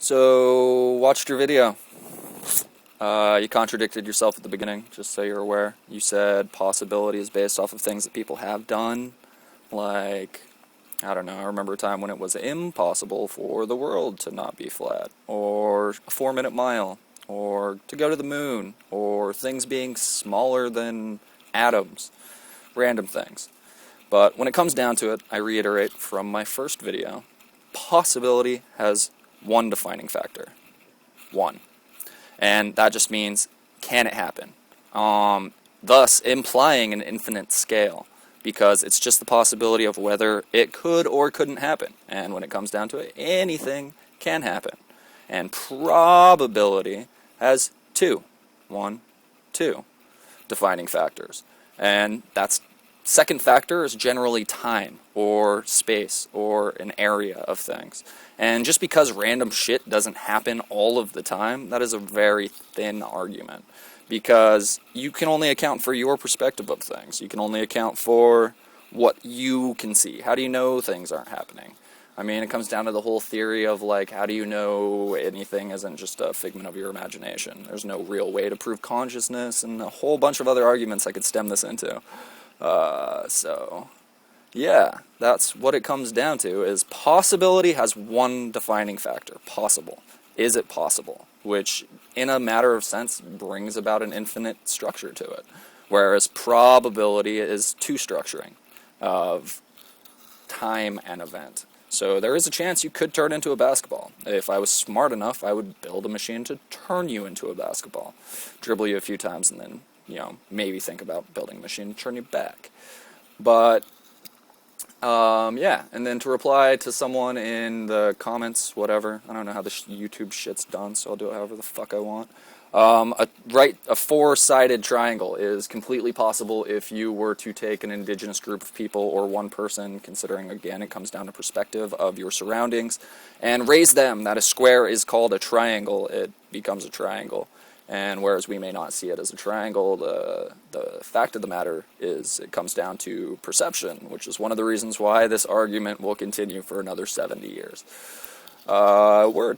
So, watched your video. You contradicted yourself at the beginning, just so you're aware. You said possibility is based off of things that people have done. Like, I don't know, I remember a time when it was impossible for the world to not be flat, or a 4-minute mile, or to go to the moon, or things being smaller than atoms. Random things. But when it comes down to it, I reiterate from my first video, possibility has one defining factor. One. And that just means, can it happen? Thus implying an infinite scale, because it's just the possibility of whether it could or couldn't happen. And when it comes down to it, anything can happen. And probability has two defining factors. And that's second factor is generally time or space or an area of things. And just because random shit doesn't happen all of the time, that is a very thin argument. Because you can only account for your perspective of things. You can only account for what you can see. How do you know things aren't happening? I mean, it comes down to the whole theory of, like, how do you know anything isn't just a figment of your imagination? There's no real way to prove consciousness, and a whole bunch of other arguments I could stem this into. So, yeah, that's what it comes down to, is possibility has one defining factor, possible. Is it possible? Which, in a matter of sense, brings about an infinite structure to it. Whereas probability is two structuring of time and event. So there is a chance you could turn into a basketball. If I was smart enough, I would build a machine to turn you into a basketball. Dribble you a few times and then, maybe think about building a machine to turn you back. But, yeah, and then to reply to someone in the comments, whatever, I don't know how the YouTube shit's done, so I'll do it however the fuck I want. A four-sided triangle is completely possible if you were to take an indigenous group of people or one person, considering, again, it comes down to perspective of your surroundings, and raise them that a square is called a triangle, it becomes a triangle. And whereas we may not see it as a triangle, the fact of the matter is it comes down to perception, which is one of the reasons why this argument will continue for another 70 years. Word.